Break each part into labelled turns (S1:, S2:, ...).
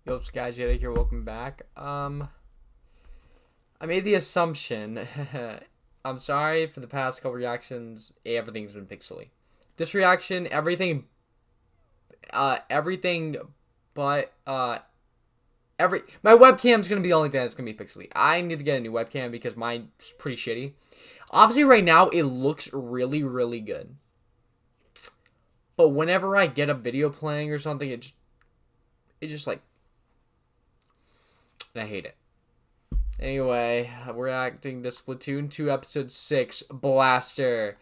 S1: Yo, guys, Jada here. Welcome back. I made the assumption. I'm sorry for the past couple reactions. Everything's been pixely. This reaction, everything, everything, but my webcam's gonna be the only thing that's gonna be pixely. I need to get a new webcam because mine's pretty shitty. Obviously, right now it looks really, really good. But whenever I get a video playing or something, it's just like. And I hate it. Anyway, we're acting the Splatoon 2 Episode 6 Blaster.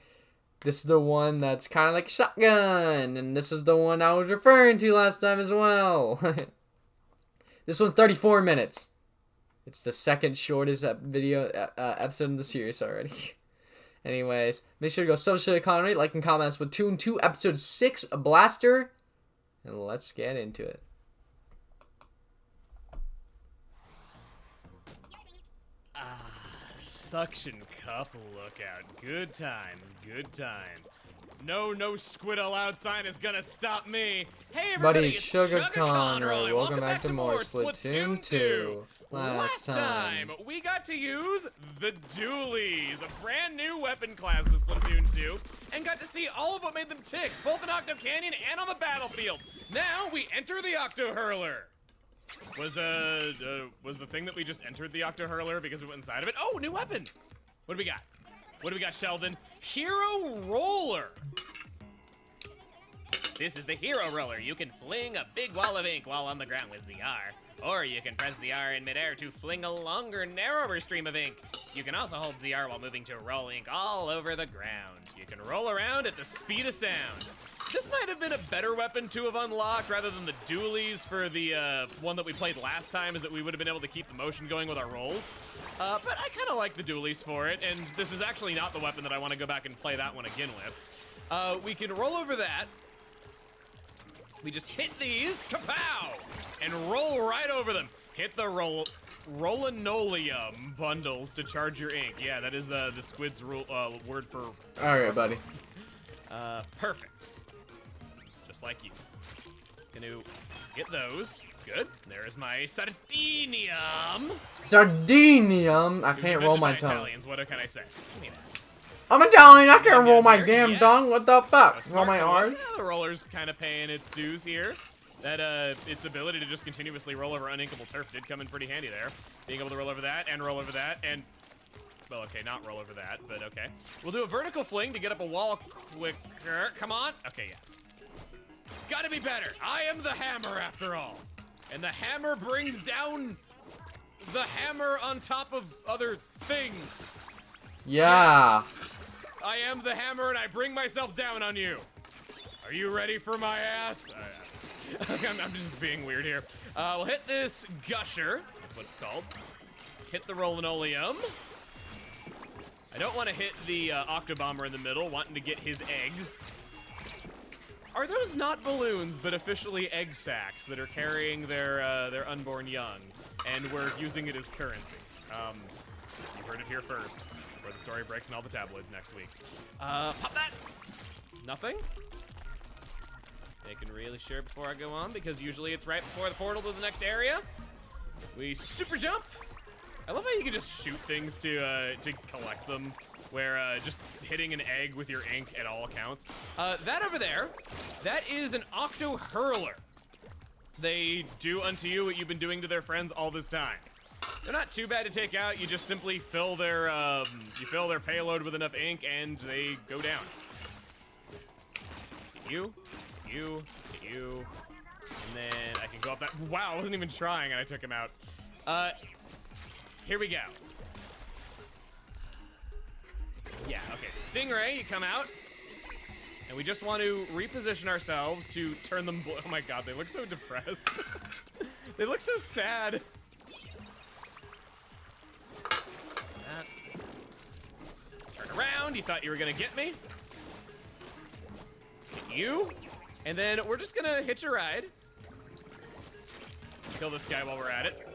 S1: This is the one that's kind of like Shotgun. And this is the one I was referring to last time as well. This one's 34 minutes. It's the second shortest episode in the series already. Anyways, make sure to go subscribe to the comment, like and comment Splatoon 2 Episode 6 Blaster. And let's get into it.
S2: Suction cup lookout. Good times, good times. No squid allowed sign is gonna stop me. Hey everybody, it's Sugar Conroy. Welcome back to more Splatoon 2. Last time, we got to use the dualies, a brand new weapon class to Splatoon 2, and got to see all of what made them tick, both in Octo Canyon and on the battlefield. Now we enter the Octo Hurler. Was the thing that we just entered the Octo Hurler because we went inside of it? Oh, new weapon! What do we got? What do we got, Sheldon? Hero Roller! This is the Hero Roller. You can fling a big wall of ink while on the ground with ZR. Or you can press ZR in midair to fling a longer, narrower stream of ink. You can also hold ZR while moving to roll ink all over the ground. You can roll around at the speed of sound. This might have been a better weapon to have unlocked rather than the dualies for the one that we played last time, is that we would have been able to keep the motion going with our rolls. But I kind of like the dualies for it, and this is actually not the weapon that I want to go back and play that one again with. We can roll over that. We just hit these, kapow, and roll right over them. Hit the Rollinoleum bundles to charge your ink. Yeah, that is the squid's word for...
S1: Alright, buddy.
S2: Perfect. Just like you. Gonna get those. Good. There's my Sardinium.
S1: Sardinium? I can't roll my tongue.
S2: Italians, what can I say? Give me that.
S1: I'm Italian, I can't roll my damn tongue. What the fuck? Roll my R's?
S2: Yeah, the roller's kind of paying its dues here. That, its ability to just continuously roll over uninkable turf did come in pretty handy there. Being able to roll over that, and, well, okay, not roll over that, but okay. We'll do a vertical fling to get up a wall quicker. Come on. Okay, yeah. Gotta be better. I am the hammer, after all. And the hammer brings down the hammer on top of other things.
S1: Yeah.
S2: I am the hammer, and I bring myself down on you. Are you ready for my ass? I'm just being weird here. We'll hit this gusher. That's what it's called. Hit the Rollinoleum. I don't want to hit the Octobomber in the middle, wanting to get his eggs. Are those not balloons, but officially egg sacs that are carrying their unborn young, and we're using it as currency? You heard it here first, where the story breaks in all the tabloids next week. Pop that. Nothing. Making really sure before I go on, because usually it's right before the portal to the next area. We super jump. I love how you can just shoot things to collect them, where just hitting an egg with your ink at all counts. That over there, that is an Octo Hurler. They do unto you what you've been doing to their friends all this time. They're not too bad to take out. You just simply fill their payload with enough ink, and they go down. Hit you, and then I can go up that. Wow, I wasn't even trying, and I took him out. Here we go. Yeah, okay, so Stingray, you come out, and we just want to reposition ourselves to turn them blue. Oh my god, they look so depressed. They look so sad. That. Turn around, you thought you were gonna get me. Hit you, and then we're just gonna hitch a ride. Kill this guy while we're at it.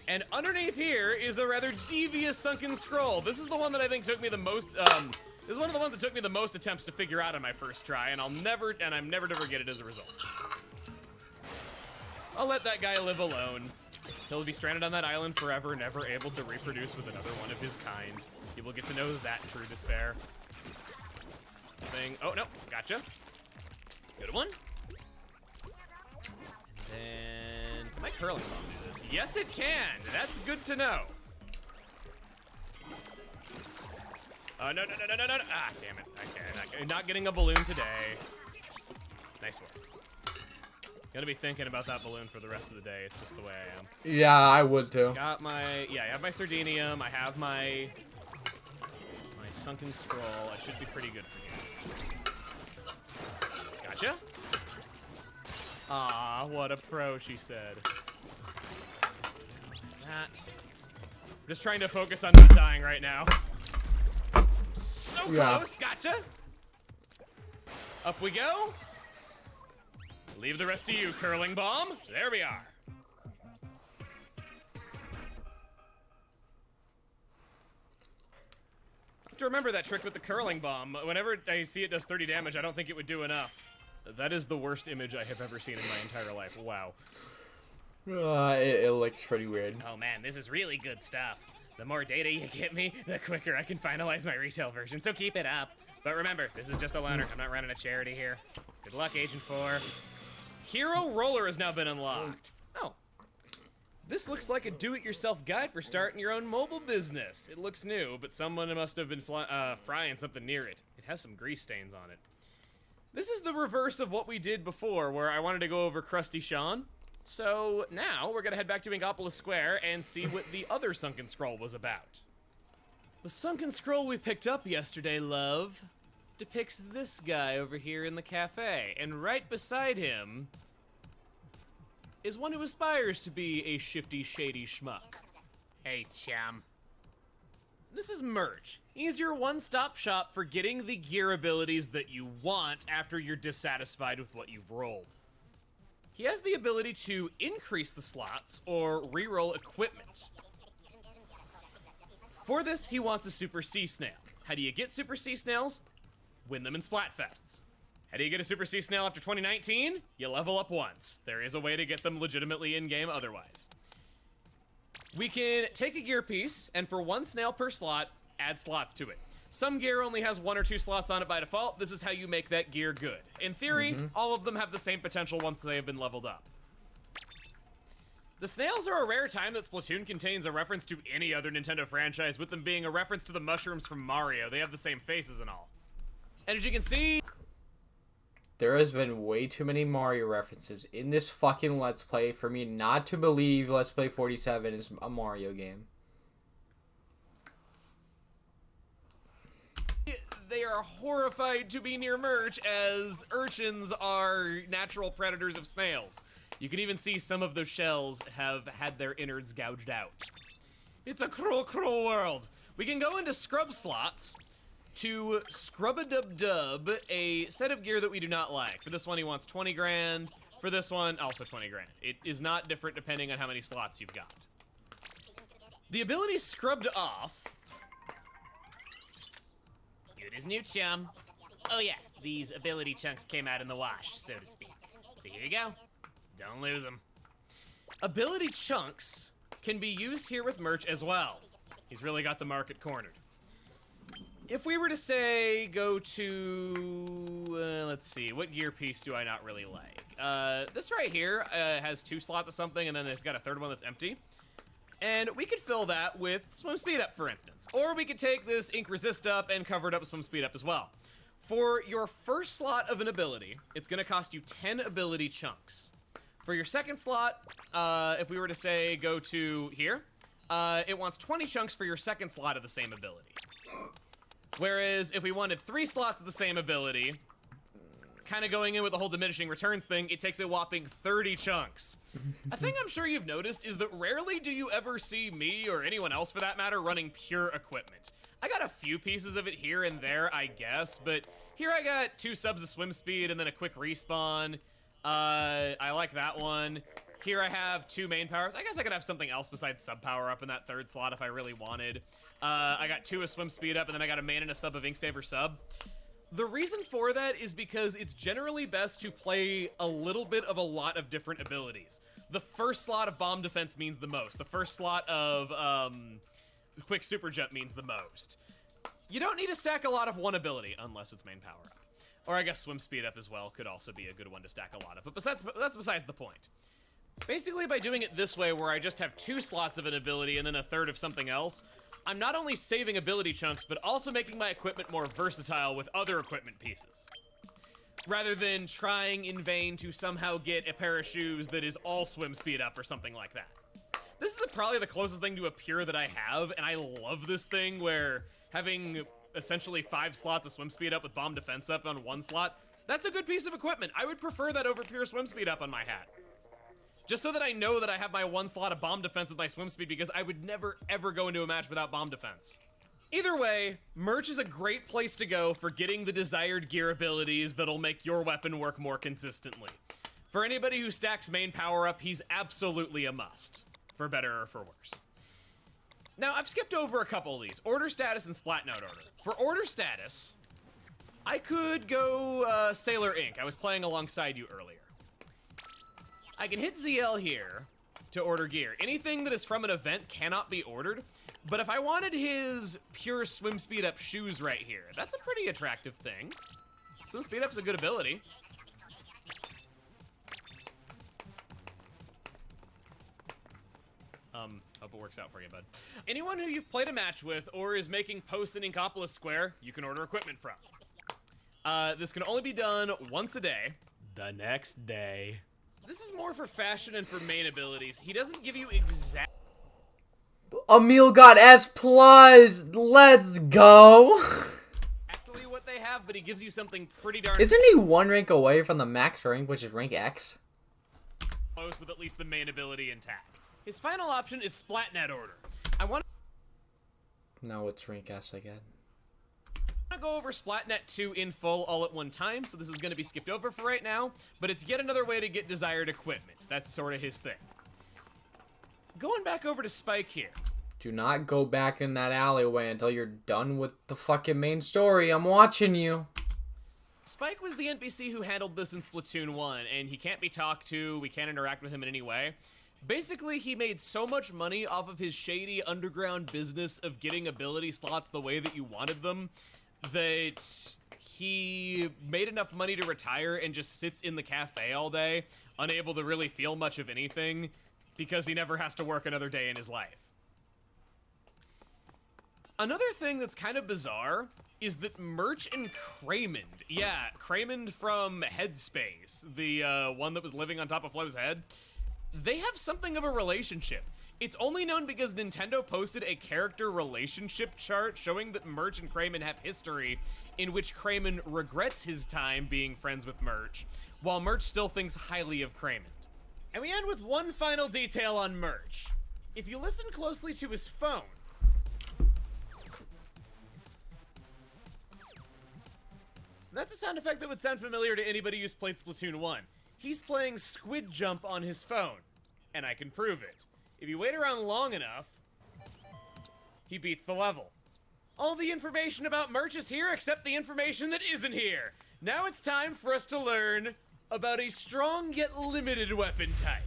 S2: And underneath here is a rather devious sunken scroll. This is the one that I think took me the most, this is one of the ones that took me the most attempts to figure out on my first try, and I'm never to forget it as a result. I'll let that guy live alone. He'll be stranded on that island forever, never able to reproduce with another one of his kind. You will get to know that true despair. Thing. Oh, no. Gotcha. Good one. And can my curling bomb do this? Yes, it can. That's good to know. Oh, no. Ah, damn it. Okay, not getting a balloon today. Nice work. Gonna be thinking about that balloon for the rest of the day. It's just the way I am.
S1: Yeah, I would too.
S2: Got my, I have my Sardinium. I have my Sunken Scroll. I should be pretty good for you. Gotcha. Ah, what a pro, she said. That. I'm just trying to focus on not dying right now. So close, gotcha. Up we go. Leave the rest to you, curling bomb. There we are. I have to remember that trick with the curling bomb. Whenever I see it does 30 damage, I don't think it would do enough. That is the worst image I have ever seen in my entire life. Wow.
S1: It looks pretty weird.
S2: Oh man, this is really good stuff. The more data you get me, the quicker I can finalize my retail version, so keep it up. But remember, this is just a loaner. I'm not running a charity here. Good luck, Agent 4. Hero Roller has now been unlocked. Oh. This looks like a do-it-yourself guide for starting your own mobile business. It looks new, but someone must have been frying something near it. It has some grease stains on it. This is the reverse of what we did before, where I wanted to go over Krusty Sean. So now we're gonna head back to Inkopolis Square and see what the other Sunken Scroll was about. The Sunken Scroll we picked up yesterday, love, depicts this guy over here in the cafe, and right beside him is one who aspires to be a shifty, shady schmuck. Hey, chum. This is Merch. He's your one-stop shop for getting the gear abilities that you want after you're dissatisfied with what you've rolled. He has the ability to increase the slots or reroll equipment. For this, he wants a Super Sea Snail. How do you get Super Sea Snails? Win them in Splatfests. How do you get a Super Sea Snail after 2019? You level up once. There is a way to get them legitimately in-game otherwise. We can take a gear piece, and for one snail per slot, add slots to it. Some gear only has 1 or 2 slots on it by default. This is how you make that gear good. In theory, all of them have the same potential once they have been leveled up. The snails are a rare time that Splatoon contains a reference to any other Nintendo franchise, with them being a reference to the mushrooms from Mario. They have the same faces and all. And as you can see,
S1: there has been way too many Mario references in this fucking Let's Play for me not to believe Let's Play 47 is a Mario game.
S2: they are horrified to be near Merch, as urchins are natural predators of snails. You can even see some of those shells have had their innards gouged out. It's a cruel, cruel world. We can go into scrub slots to scrub-a-dub-dub a set of gear that we do not like. For this one, he wants 20 grand. For this one, also 20 grand. It is not different depending on how many slots you've got. The ability Scrubbed Off. Good as new, chum. Oh yeah, these ability chunks came out in the wash, so to speak. So here you go. Don't lose them. Ability chunks can be used here with Merch as well. He's really got the market cornered. If we were to say, go to, let's see, what gear piece do I not really like? This right here has 2 slots of something, and then it's got a third one that's empty. And we could fill that with Swim Speed Up, for instance. Or we could take this Ink Resist Up and cover it up with Swim Speed Up as well. For your first slot of an ability, it's gonna cost you 10 ability chunks. For your second slot, if we were to say, go to here, it wants 20 chunks for your second slot of the same ability. Whereas if we wanted 3 slots of the same ability, kind of going in with the whole diminishing returns thing, it takes a whopping 30 chunks. A thing I'm sure you've noticed is that rarely do you ever see me, or anyone else for that matter, running pure equipment. I got a few pieces of it here and there, I guess, but here I got 2 subs of swim speed and then a quick respawn. I like that one. Here I have 2 main powers. I guess I could have something else besides sub power up in that third slot if I really wanted. I got 2 of swim speed up, and then I got a main and a sub of ink saver sub. The reason for that is because it's generally best to play a little bit of a lot of different abilities. the first slot of bomb defense means the most. The first slot of quick super jump means the most. You don't need to stack a lot of one ability unless it's main power up. Or I guess swim speed up as well could also be a good one to stack a lot of. But that's besides the point. Basically, by doing it this way, where I just have 2 slots of an ability and then a third of something else, I'm not only saving ability chunks, but also making my equipment more versatile with other equipment pieces. Rather than trying in vain to somehow get a pair of shoes that is all swim speed up or something like that. This is probably the closest thing to a pure that I have, and I love this thing where having essentially 5 slots of swim speed up with bomb defense up on 1 slot, that's a good piece of equipment. I would prefer that over pure swim speed up on my hat. Just so that I know that I have my 1 slot of bomb defense with my swim speed, because I would never ever go into a match without bomb defense. Either way, merch is a great place to go for getting the desired gear abilities that'll make your weapon work more consistently. For anybody who stacks main power up, he's absolutely a must. For better or for worse. Now, I've skipped over a couple of these. Order status and splat note order. For order status, I could go Sailor Inc. I was playing alongside you earlier. I can hit ZL here to order gear. Anything that is from an event cannot be ordered, but if I wanted his pure swim speed up shoes right here, that's a pretty attractive thing. Swim speed up's a good ability. Hope it works out for you, bud. Anyone who you've played a match with or is making posts in Inkopolis Square, you can order equipment from. This can only be done once a day. The next day. This is more for fashion and for main abilities. He doesn't give you exact...
S1: Emil got S+. Let's go.
S2: Exactly what they have, but he gives you something pretty darn...
S1: Isn't he 1 rank away from the max rank, which is rank X?
S2: Close with at least the main ability intact. His final option is Splatnet order. I want
S1: No, it's rank S again.
S2: to go over Splatnet 2 in full all at one time, so this is going to be skipped over for right now, but it's yet another way to get desired equipment. That's sort of his thing. Going back over to Spike here.
S1: Do not go back in that alleyway until you're done with the fucking main story. I'm watching you.
S2: Spike was the NPC who handled this in Splatoon 1, and he can't be talked to, we can't interact with him in any way. Basically, he made so much money off of his shady underground business of getting ability slots the way that you wanted them, that he made enough money to retire and just sits in the cafe all day, unable to really feel much of anything, because he never has to work another day in his life. Another thing that's kind of bizarre is that Merch and Craymond, yeah, Craymond from Headspace, the one that was living on top of Flo's head, they have something of a relationship. It's only known because Nintendo posted a character relationship chart showing that Merch and Craymond have history, in which Craymond regrets his time being friends with Merch, while Merch still thinks highly of Craymond. And we end with one final detail on Merch. If you listen closely to his phone, that's a sound effect that would sound familiar to anybody who's played Splatoon 1. He's playing Squid Jump on his phone, and I can prove it. If you wait around long enough, he beats the level. All the information about Merch is here except the information that isn't here. Now it's time for us to learn about a strong yet limited weapon type.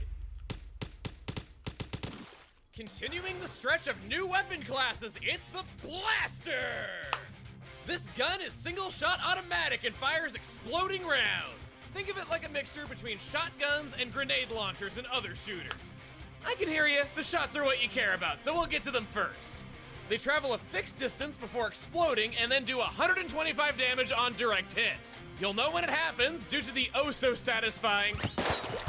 S2: Continuing the stretch of new weapon classes, it's the Blaster! This gun is single-shot automatic and fires exploding rounds. Think of it like a mixture between shotguns and grenade launchers and other shooters. I can hear you, the shots are what you care about, so we'll get to them first. They travel a fixed distance before exploding and then do 125 damage on direct hit. You'll know when it happens due to the oh-so-satisfying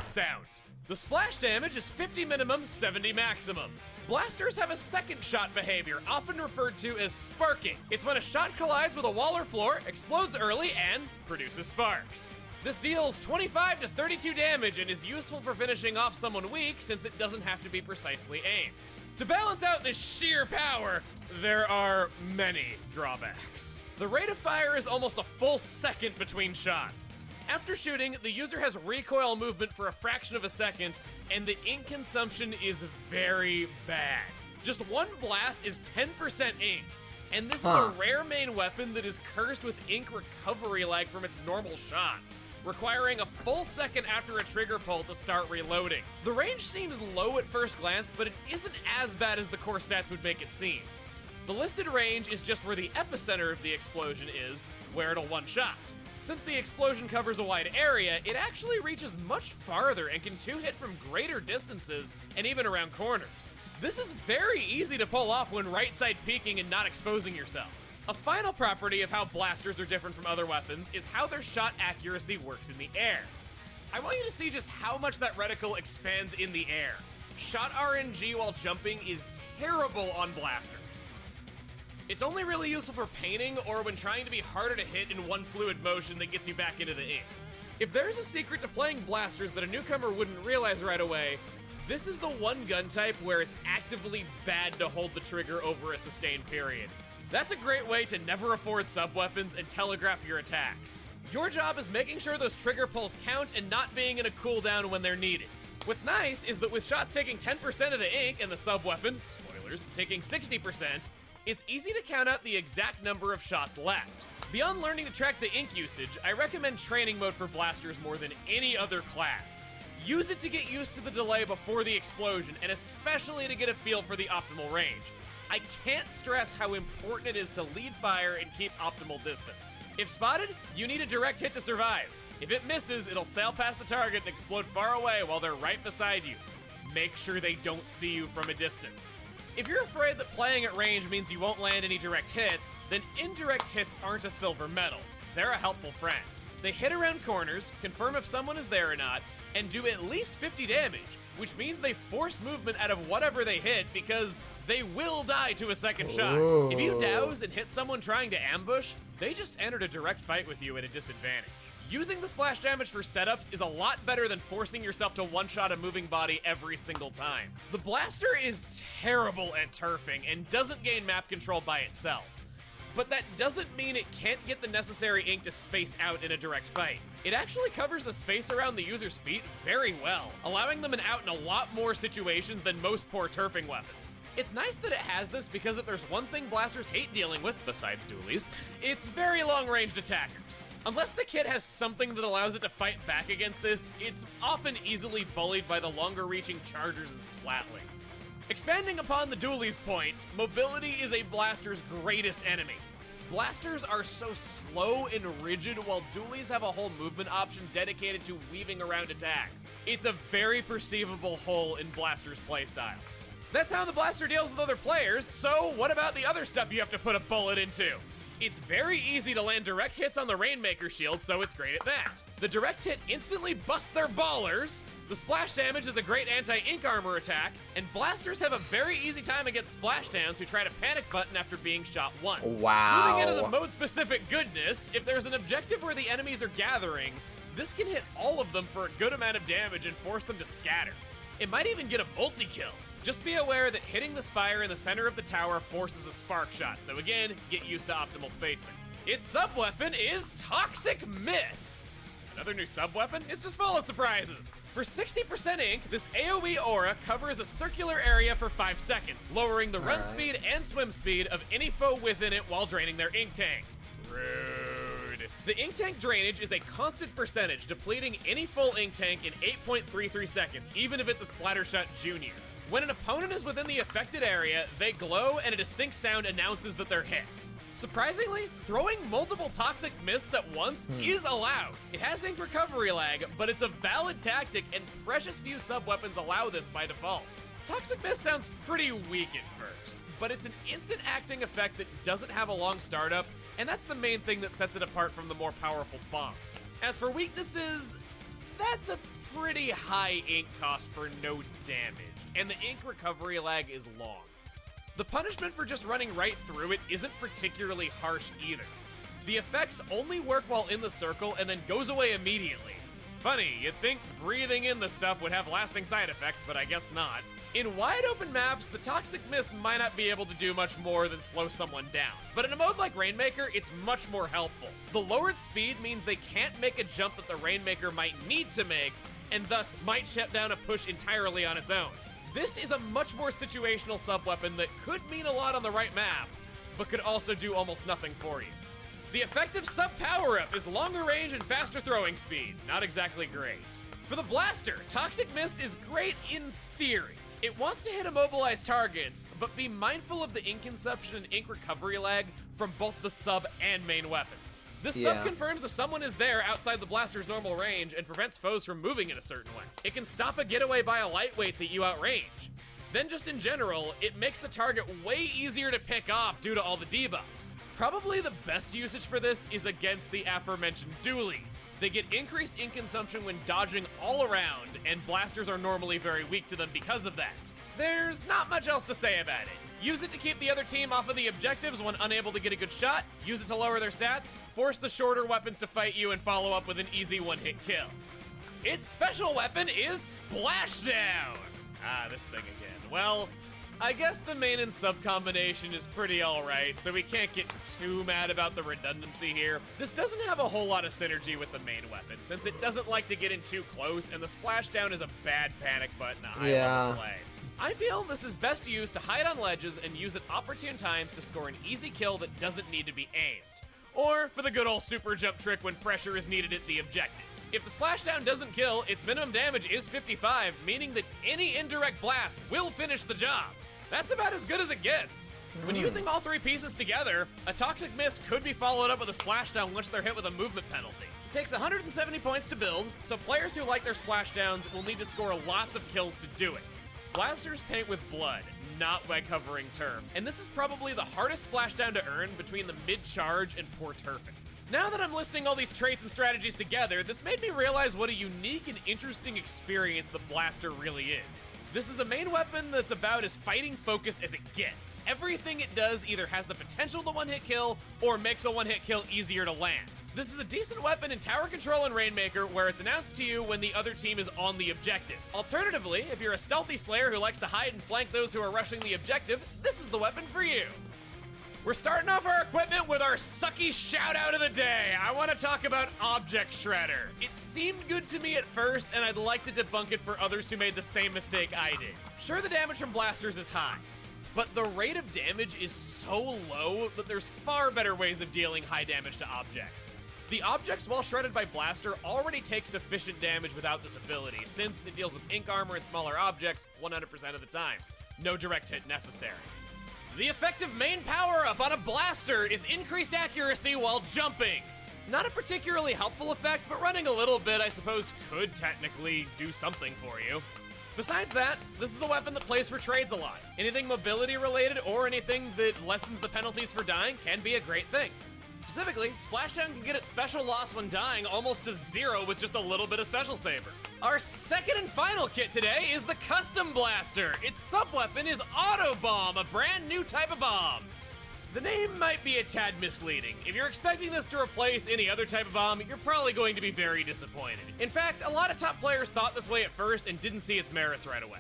S2: sound. The splash damage is 50 minimum, 70 maximum. Blasters have a second shot behavior, often referred to as sparking. It's when a shot collides with a wall or floor, explodes early, and produces sparks. This deals 25 to 32 damage and is useful for finishing off someone weak since it doesn't have to be precisely aimed. To balance out this sheer power, there are many drawbacks. The rate of fire is almost a full second between shots. After shooting, the user has recoil movement for a fraction of a second, and the ink consumption is very bad. Just one blast is 10% ink, and this is a rare main weapon that is cursed with ink recovery lag from its normal shots, requiring a full second after a trigger pull to start reloading. The range seems low at first glance, but it isn't as bad as the core stats would make it seem. The listed range is just where the epicenter of the explosion is, where it'll one-shot. Since the explosion covers a wide area, it actually reaches much farther and can two-hit from greater distances and even around corners. This is very easy to pull off when right-side peeking and not exposing yourself. A final property of how blasters are different from other weapons is how their shot accuracy works in the air. I want you to see just how much that reticle expands in the air. Shot RNG while jumping is terrible on blasters. It's only really useful for painting or when trying to be harder to hit in one fluid motion that gets you back into the ink. If there's a secret to playing blasters that a newcomer wouldn't realize right away, this is the one gun type where it's actively bad to hold the trigger over a sustained period. That's a great way to never afford sub-weapons and telegraph your attacks. Your job is making sure those trigger pulls count and not being in a cooldown when they're needed. What's nice is that with shots taking 10% of the ink and the sub-weapon, spoilers, taking 60%, it's easy to count out the exact number of shots left. Beyond learning to track the ink usage, I recommend training mode for blasters more than any other class. Use it to get used to the delay before the explosion, and especially to get a feel for the optimal range. I can't stress how important it is to lead fire and keep optimal distance. If spotted, you need a direct hit to survive. If it misses, it'll sail past the target and explode far away while they're right beside you. Make sure they don't see you from a distance. If you're afraid that playing at range means you won't land any direct hits, then indirect hits aren't a silver medal. They're a helpful friend. They hit around corners, confirm if someone is there or not, and do at least 50 damage, which means they force movement out of whatever they hit because they will die to a second shot.
S1: Ooh.
S2: If you douse and hit someone trying to ambush, they just entered a direct fight with you at a disadvantage. Using the splash damage for setups is a lot better than forcing yourself to one-shot a moving body every single time. The blaster is terrible at turfing and doesn't gain map control by itself. But that doesn't mean it can't get the necessary ink to space out in a direct fight. It actually covers the space around the user's feet very well, allowing them an out in a lot more situations than most poor turfing weapons. It's nice that it has this because if there's one thing blasters hate dealing with, besides dualies, it's very long-ranged attackers. Unless the kit has something that allows it to fight back against this, it's often easily bullied by the longer-reaching chargers and splatlings. Expanding upon the dualies point, mobility is a blaster's greatest enemy. Blasters are so slow and rigid, while dualies have a whole movement option dedicated to weaving around attacks. It's a very perceivable hole in blasters' playstyles. That's how the blaster deals with other players, so what about the other stuff you have to put a bullet into? It's very easy to land direct hits on the Rainmaker shield, so it's great at that. The direct hit instantly busts their ballers, the splash damage is a great anti-ink armor attack, and blasters have a very easy time against splashdowns who try to panic button after being shot once.
S1: Wow.
S2: Moving into the mode-specific goodness, if there's an objective where the enemies are gathering, this can hit all of them for a good amount of damage and force them to scatter. It might even get a multi-kill. Just be aware that hitting the spire in the center of the tower forces a spark shot, so again, get used to optimal spacing. Its sub-weapon is Toxic Mist. Another new sub-weapon? It's just full of surprises. For 60% ink, this AoE aura covers a circular area for 5 seconds, lowering the run speed and swim speed of any foe within it while draining their ink tank. Rude. The ink tank drainage is a constant percentage, depleting any full ink tank in 8.33 seconds, even if it's a Splattershot Junior. When an opponent is within the affected area, they glow and a distinct sound announces that they're hit. Surprisingly, throwing multiple toxic mists at once is allowed. It has ink recovery lag, but it's a valid tactic and precious few sub-weapons allow this by default. Toxic Mist sounds pretty weak at first, but it's an instant acting effect that doesn't have a long startup, and that's the main thing that sets it apart from the more powerful bombs. As for weaknesses, that's a pretty high ink cost for no damage, and the ink recovery lag is long. The punishment for just running right through it isn't particularly harsh either. The effects only work while in the circle and then goes away immediately. Funny, you'd think breathing in the stuff would have lasting side effects, but I guess not. In wide open maps, the Toxic Mist might not be able to do much more than slow someone down. But in a mode like Rainmaker, it's much more helpful. The lowered speed means they can't make a jump that the Rainmaker might need to make, and thus might shut down a push entirely on its own. This is a much more situational sub-weapon that could mean a lot on the right map, but could also do almost nothing for you. The effective sub power-up is longer range and faster throwing speed. Not exactly great. For the blaster, Toxic Mist is great in theory. It wants to hit immobilized targets, but be mindful of the ink consumption and ink recovery lag from both the sub and main weapons. This sub confirms if someone is there outside the blaster's normal range and prevents foes from moving in a certain way. It can stop a getaway by a lightweight that you outrange. Then just in general, it makes the target way easier to pick off due to all the debuffs. Probably the best usage for this is against the aforementioned dualies. They get increased ink consumption when dodging all around, and blasters are normally very weak to them because of that. There's not much else to say about it. Use it to keep the other team off of the objectives when unable to get a good shot, use it to lower their stats, force the shorter weapons to fight you, and follow up with an easy one-hit kill. Its special weapon is Splashdown! Ah, this thing again. Well, I guess the main and sub combination is pretty alright, so we can't get too mad about the redundancy here. This doesn't have a whole lot of synergy with the main weapon, since it doesn't like to get in too close, and the Splashdown is a bad panic button to high level play. I feel this is best used to hide on ledges and use at opportune times to score an easy kill that doesn't need to be aimed. Or for the good old super jump trick when pressure is needed at the objective. If the Splashdown doesn't kill, its minimum damage is 55, meaning that any indirect blast will finish the job. That's about as good as it gets. When using all three pieces together, a Toxic Mist could be followed up with a Splashdown once they're hit with a movement penalty. It takes 170 points to build, so players who like their Splashdowns will need to score lots of kills to do it. Blasters paint with blood, not by covering turf, and this is probably the hardest Splashdown to earn between the mid-charge and poor turfing. Now that I'm listing all these traits and strategies together, this made me realize what a unique and interesting experience the blaster really is. This is a main weapon that's about as fighting focused as it gets. Everything it does either has the potential to one-hit kill or makes a one-hit kill easier to land. This is a decent weapon in tower control and Rainmaker where it's announced to you when the other team is on the objective. Alternatively, if you're a stealthy slayer who likes to hide and flank those who are rushing the objective, this is the weapon for you. We're starting off our equipment with our sucky shout out of the day. I want to talk about Object Shredder. It seemed good to me at first, and I'd like to debunk it for others who made the same mistake I did. Sure, the damage from blasters is high, but the rate of damage is so low that there's far better ways of dealing high damage to objects. The objects, while shredded by blaster, already take sufficient damage without this ability, since it deals with ink armor and smaller objects 100% of the time. No direct hit necessary. The effective main power-up on a blaster is increased accuracy while jumping. Not a particularly helpful effect, but running a little bit, I suppose, could technically do something for you. Besides that, this is a weapon that plays for trades a lot. Anything mobility related or anything that lessens the penalties for dying can be a great thing. Specifically, Splashdown can get its special loss when dying almost to 0 with just a little bit of special saver. Our second and final kit today is the Custom Blaster. Its sub-weapon is Auto Bomb, a brand new type of bomb. The name might be a tad misleading. If you're expecting this to replace any other type of bomb, you're probably going to be very disappointed. In fact, a lot of top players thought this way at first and didn't see its merits right away.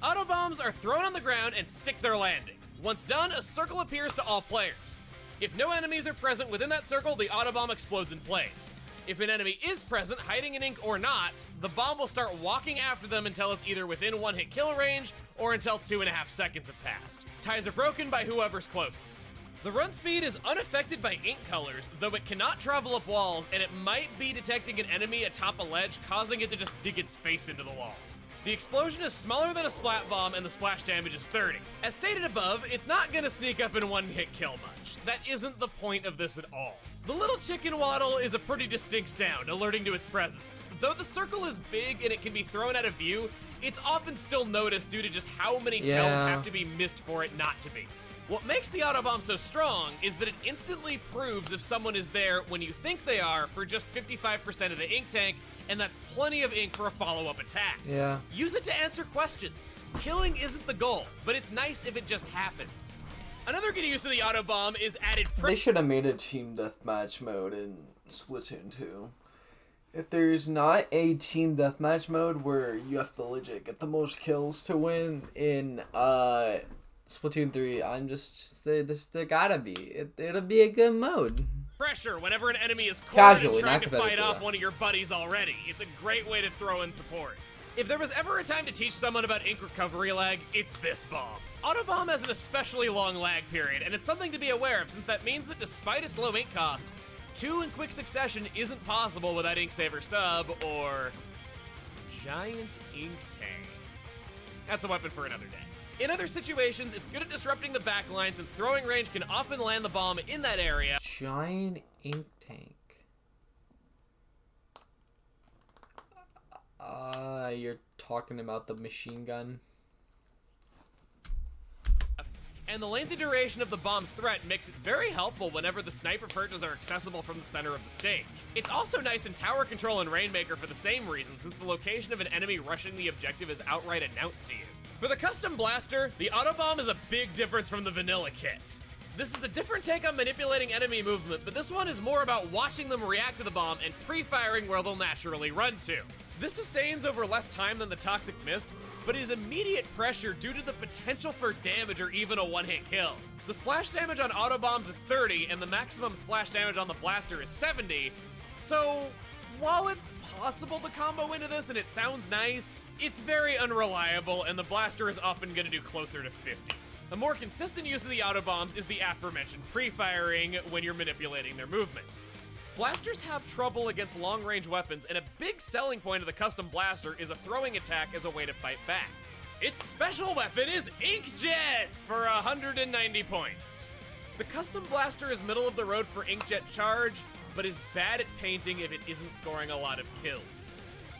S2: Auto bombs are thrown on the ground and stick their landing. Once done, a circle appears to all players. If no enemies are present within that circle, the auto bomb explodes in place. If an enemy is present, hiding in ink or not, the bomb will start walking after them until it's either within one-hit kill range or until 2.5 seconds have passed. Ties are broken by whoever's closest. The run speed is unaffected by ink colors, though it cannot travel up walls, and it might be detecting an enemy atop a ledge, causing it to just dig its face into the wall. The explosion is smaller than a splat bomb and the splash damage is 30. As stated above, it's not gonna sneak up and one-hit kill much. That isn't the point of this at all. The little chicken waddle is a pretty distinct sound, alerting to its presence. Though the circle is big and it can be thrown out of view, it's often still noticed due to just how many tells have to be missed for it not to be. What makes the auto bomb so strong is that it instantly proves if someone is there when you think they are for just 55% of the ink tank, and that's plenty of ink for a follow-up attack.
S1: Yeah.
S2: Use it to answer questions. Killing isn't the goal, but it's nice if it just happens. Another good use of the auto bomb is added.
S1: They should have made a team deathmatch mode in Splatoon 2. If there's not a team deathmatch mode where you have to legit get the most kills to win in Splatoon 3, I'm just there gotta be. It'll be a good mode.
S2: Pressure whenever an enemy is cornered and
S1: Casually,
S2: trying
S1: not
S2: to fight off
S1: competitively.
S2: one of your buddies already. It's a great way to throw in support. If there was ever a time to teach someone about ink recovery lag, it's this bomb. Auto Bomb has an especially long lag period, and it's something to be aware of since that means that despite its low ink cost, 2 in quick succession isn't possible without Ink Saver Sub or Giant Ink Tank. That's a weapon for another day. In other situations, it's good at disrupting the backline since throwing range can often land the bomb in that area.
S1: Giant ink tank. You're talking about the machine gun?
S2: And the lengthy duration of the bomb's threat makes it very helpful whenever the sniper perches are accessible from the center of the stage. It's also nice in tower control and Rainmaker for the same reason, since the location of an enemy rushing the objective is outright announced to you. For the custom blaster, the Auto Bomb is a big difference from the vanilla kit. This is a different take on manipulating enemy movement, but this one is more about watching them react to the bomb and pre-firing where they'll naturally run to. This sustains over less time than the Toxic Mist, but is immediate pressure due to the potential for damage or even a one-hit kill. The splash damage on auto bombs is 30, and the maximum splash damage on the blaster is 70, so while it's possible to combo into this and it sounds nice, it's very unreliable, and the blaster is often going to do closer to 50. A more consistent use of the auto bombs is the aforementioned pre-firing when you're manipulating their movement. Blasters have trouble against long-range weapons, and a big selling point of the custom blaster is a throwing attack as a way to fight back. Its special weapon is Inkjet for 190 points. The custom blaster is middle of the road for Inkjet charge, but is bad at painting if it isn't scoring a lot of kills.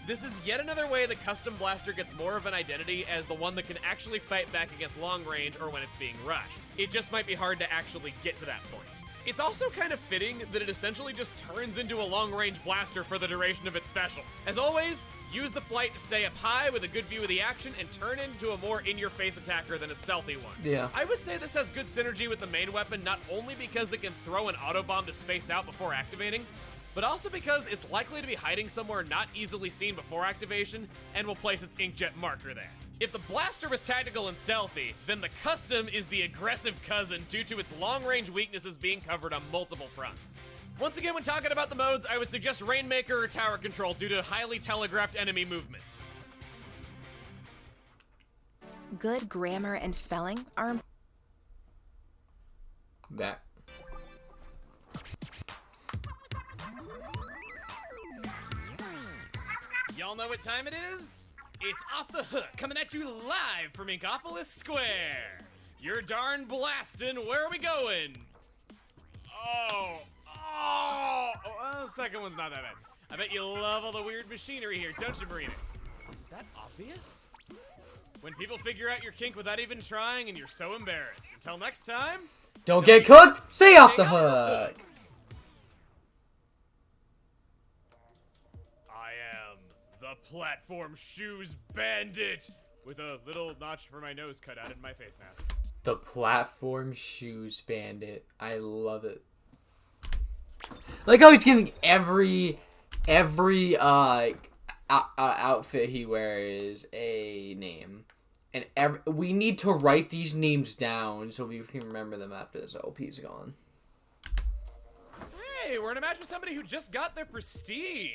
S2: This is yet another way the custom blaster gets more of an identity as the one that can actually fight back against long range or when it's being rushed. It just might be hard to actually get to that point. It's also kind of fitting that it essentially just turns into a long-range blaster for the duration of its special. As always, use the flight to stay up high with a good view of the action and turn into a more in-your-face attacker than a stealthy one.
S1: Yeah.
S2: I would say this has good synergy with the main weapon, not only because it can throw an auto bomb to space out before activating, but also because it's likely to be hiding somewhere not easily seen before activation and will place its inkjet marker there. If the blaster was tactical and stealthy, then the custom is the aggressive cousin due to its long-range weaknesses being covered on multiple fronts. Once again, when talking about the modes, I would suggest Rainmaker or Tower Control due to highly telegraphed enemy movement.
S3: Good grammar and spelling are
S1: That.
S2: Y'all know what time it is? It's Off the Hook, coming at you live from Inkopolis Square. You're darn blasting. Where are we going? The second one's not that bad. I bet you love all the weird machinery here, don't you, Marina? Is that obvious? When people figure out your kink without even trying and you're so embarrassed. Until next time,
S1: Don't get cooked. Stay off the hook.
S2: I am the Platform Shoes Bandit with a little notch for my nose cut out in my face mask.
S1: The Platform Shoes Bandit. I love it. Like how he's giving every outfit he wears a name. And we need to write these names down so we can remember them after this LP's gone.
S2: Hey, we're in a match with somebody who just got their prestige.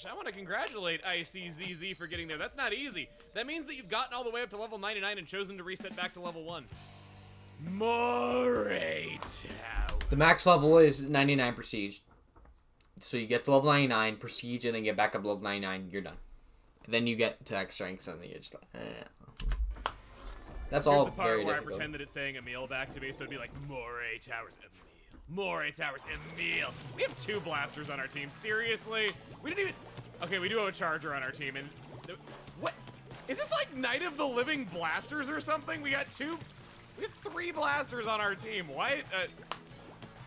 S2: I want to congratulate ICZZ for getting there. That's not easy. That means that you've gotten all the way up to level 99 and chosen to reset back to level 1. Moray Tower.
S1: The max level is 99 prestige. So you get to level 99, prestige, and then get back up to level 99, you're done. And then you get to X strength, and then you're just like, That's all
S2: the part
S1: very
S2: where
S1: difficult.
S2: I pretend that it's saying Emil back to me, so it'd be like, Moray Towers, Emil. Moray Towers, Emil. We have 2 blasters on our team. Seriously? We didn't even... Okay, we do have a charger on our team, and... What? Is this like Night of the Living Blasters or something? We have 3 blasters on our team. Why?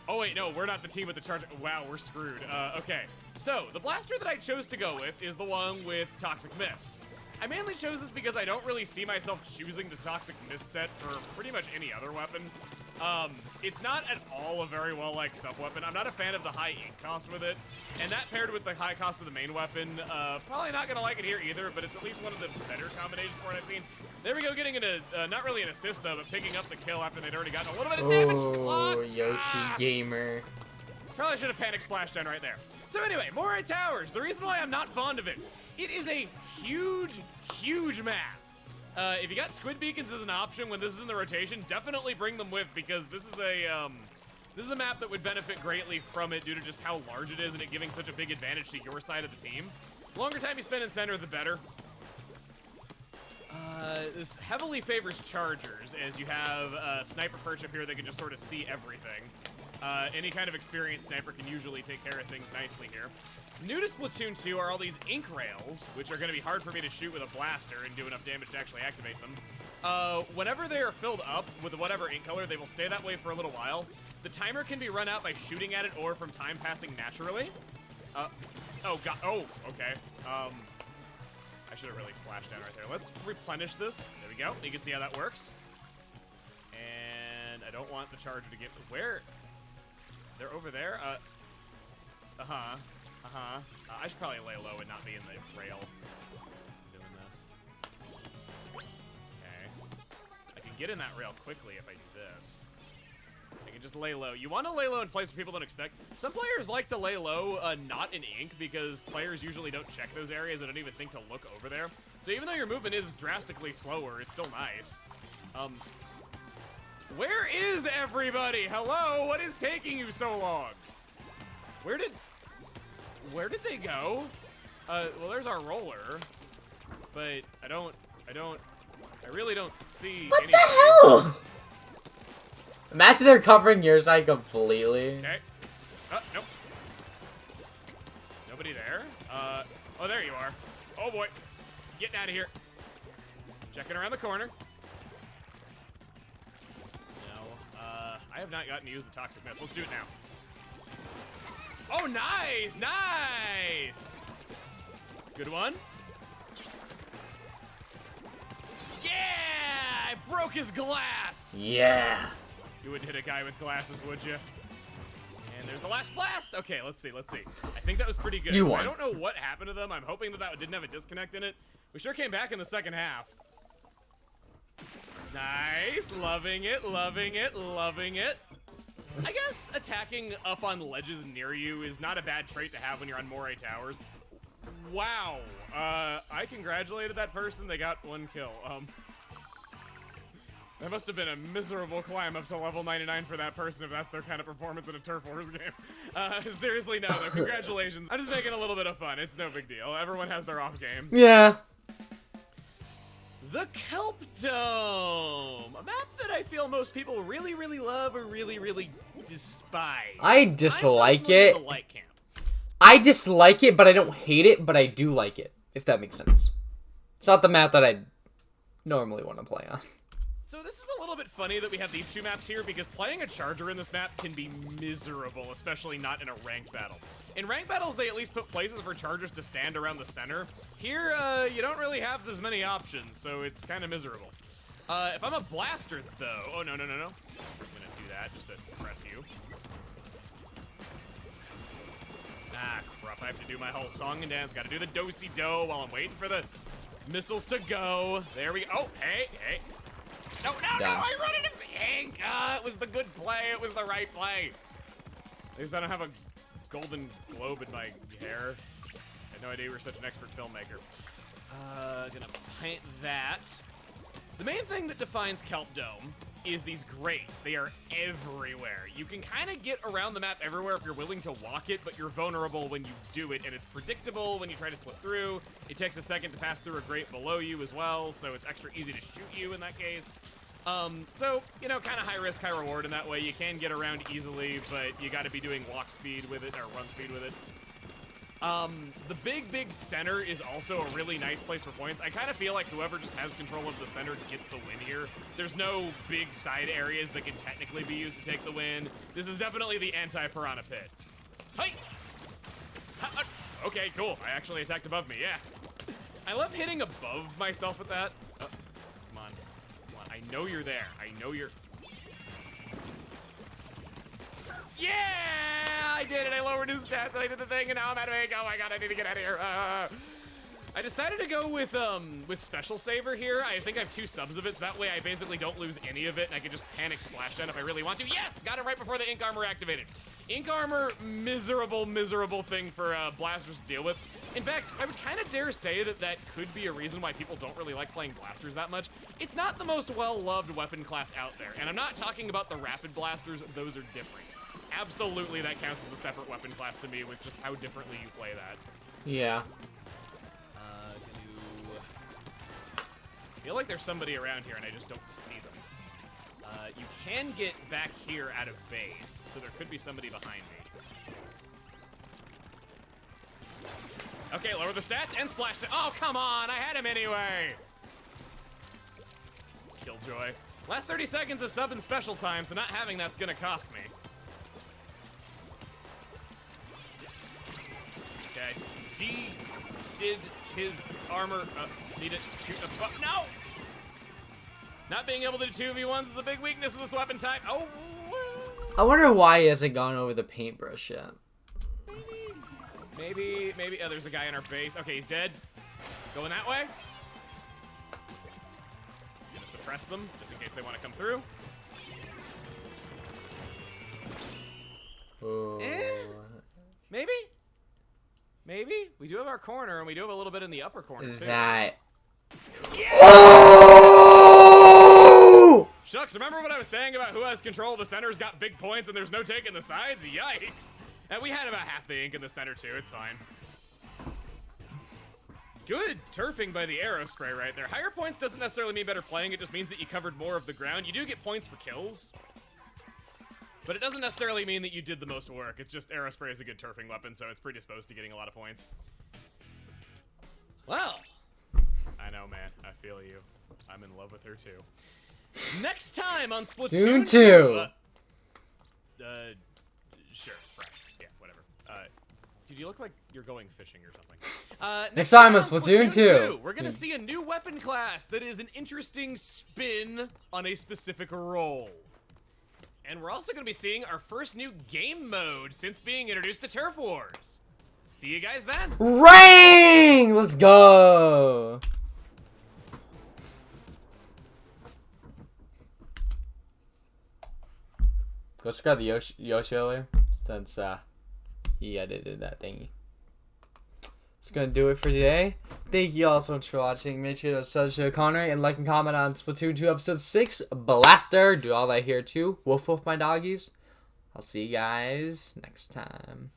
S2: Oh wait, no, we're not the team with the charger. Wow, we're screwed. Okay. So, the blaster that I chose to go with is the one with Toxic Mist. I mainly chose this because I don't really see myself choosing the Toxic Mist set for pretty much any other weapon. It's not at all a very well-liked sub-weapon. I'm not a fan of the high ink cost with it, and that paired with the high cost of the main weapon, probably not gonna like it here either, but it's at least one of the better combinations for it I've seen. There we go, getting not really an assist though, but picking up the kill after they'd already gotten a little bit of damage.
S1: Oh,
S2: Clocked.
S1: Yoshi Gamer.
S2: Probably should have panic splashed down right there. So anyway, Moray Towers. The reason why I'm not fond of it, it is a huge, huge map. If you got squid beacons as an option when this is in the rotation, definitely bring them with, because this is a map that would benefit greatly from it due to just how large it is and it giving such a big advantage to your side of the team. The longer time you spend in center, the better. This heavily favors chargers, as you have a sniper perch up here that can just sort of see everything. Any kind of experienced sniper can usually take care of things nicely here. New to Splatoon 2 are all these ink rails, which are going to be hard for me to shoot with a blaster and do enough damage to actually activate them. Whenever they are filled up with whatever ink color, they will stay that way for a little while. The timer can be run out by shooting at it or from time passing naturally. Oh, God. Oh, okay. I should have really splashed down right there. Let's replenish this. There we go. You can see how that works. And I don't want the charger to get... Where? They're over there? I should probably lay low and not be in the rail. I'm doing this. Okay. I can get in that rail quickly if I do this. I can just lay low. You want to lay low in places where people don't expect. Some players like to lay low, not in ink, because players usually don't check those areas and don't even think to look over there. So even though your movement is drastically slower, it's still nice. Where is everybody? Hello? What is taking you so long? Where did they go? Well, there's our roller, but I really don't see
S1: What
S2: anything.
S1: the hell? Imagine they're covering your side completely.
S2: Okay. Nope. Nobody there. Oh, there you are. Oh boy. Getting out of here. Checking around the corner. No. I have not gotten to use the toxic mist. Let's do it now. Oh, nice! Nice! Good one. Yeah! I broke his glass!
S1: Yeah.
S2: You wouldn't hit a guy with glasses, would you? And there's the last blast! Okay, let's see. I think that was pretty good.
S1: You won.
S2: I don't know what happened to them. I'm hoping that didn't have a disconnect in it. We sure came back in the second half. Nice. Loving it, loving it, loving it. I guess attacking up on ledges near you is not a bad trait to have when you're on Moray Towers. Wow. I congratulated that person. They got one kill. That must have been a miserable climb up to level 99 for that person if that's their kind of performance in a Turf Wars game. Seriously, no, though. Congratulations. I'm just making a little bit of fun. It's no big deal. Everyone has their off game.
S1: Yeah.
S2: The Kelp Dome, a map that I feel most people really, really love or really, really despise.
S1: I dislike
S2: I'm personally
S1: it.
S2: in the light camp.
S1: I dislike it, but I don't hate it, but I do like it, if that makes sense. It's not the map that I normally want to play on.
S2: So this is a little bit funny that we have these two maps here, because playing a charger in this map can be miserable, especially not in a ranked battle. In ranked battles, they at least put places for chargers to stand around the center. Here, you don't really have as many options, so it's kind of miserable. If I'm a blaster, though... Oh, no. I'm gonna do that just to suppress you. Ah, crap. I have to do my whole song and dance. Gotta do the do-si-do while I'm waiting for the missiles to go. There we go. Oh, hey. No, I run into ink! It was the good play. It was the right play. At least I don't have a golden globe in my hair. I had no idea you were such an expert filmmaker. Gonna paint that. The main thing that defines Kelp Dome is these grates. They are everywhere. You can kind of get around the map everywhere if you're willing to walk it, but you're vulnerable when you do it, and it's predictable when you try to slip through. It takes a second to pass through a grate below you as well, so it's extra easy to shoot you in that case. So, you know, kind of high risk, high reward in that way. You can get around easily, but you got to be doing walk speed with it, or run speed with it. The big center is also a really nice place for points. I kind of feel like whoever just has control of the center gets the win here. There's no big side areas that can technically be used to take the win. This is definitely the anti-piranha pit. Hey! Okay, cool. I actually attacked above me, yeah. I love hitting above myself with that. Oh, come on. I know you're there. I know you're... Yeah! I did it. I lowered his stats and I did the thing and now I'm out of ink. Oh my god, I need to get out of here. I decided to go with Special Saver here. I think I have 2 subs of it, so that way I basically don't lose any of it, and I can just panic Splashdown if I really want to. Yes! Got it right before the Ink Armor activated. Ink Armor, miserable thing for blasters to deal with. In fact, I would kind of dare say that that could be a reason why people don't really like playing blasters that much. It's not the most well-loved weapon class out there, and I'm not talking about the rapid blasters. Those are different. Absolutely, that counts as a separate weapon class to me with just how differently you play that.
S1: Yeah.
S2: I feel like there's somebody around here and I just don't see them. You can get back here out of base, so there could be somebody behind me. Okay, lower the stats and splash. Oh, come on! I had him anyway! Killjoy. Last 30 seconds of sub and special time, so not having that's gonna cost me. Okay. D did his armor need to shoot a no! Not being able to do 2v1s is a big weakness of this weapon type. Oh!
S1: I wonder why he hasn't gone over the paintbrush yet.
S2: Maybe. Oh, there's a guy in our base. Okay, he's dead. Going that way. Gonna suppress them just in case they want to come through.
S1: Oh.
S2: Maybe. We do have our corner, and we do have a little bit in the upper corner, too.
S1: That.
S2: Yeah!
S1: Oh!
S2: Shucks, remember what I was saying about who has control of the center's got big points and there's no taking the sides? Yikes. And we had about half the ink in the center, too. It's fine. Good turfing by the arrow spray right there. Higher points doesn't necessarily mean better playing. It just means that you covered more of the ground. You do get points for kills. But it doesn't necessarily mean that you did the most work. It's just Aerospray is a good turfing weapon, so it's predisposed to getting a lot of points. Well, I know, man. I feel you. I'm in love with her, too. Next time on Splatoon 2. Sure, fresh. Yeah, whatever. Dude, you look like you're going fishing or something.
S1: Next time on Splatoon 2.
S2: We're gonna see a new weapon class that is an interesting spin on a specific role. And we're also going to be seeing our first new game mode since being introduced to Turf Wars. See you guys then.
S1: Ring! Let's go. Go check out the Yoshi earlier since he edited that thingy. That's going to do it for today. Thank you all so much for watching. Make sure to subscribe to Connor and like and comment on Splatoon 2 Episode 6. Blaster. Do all that here too. Woof woof my doggies. I'll see you guys next time.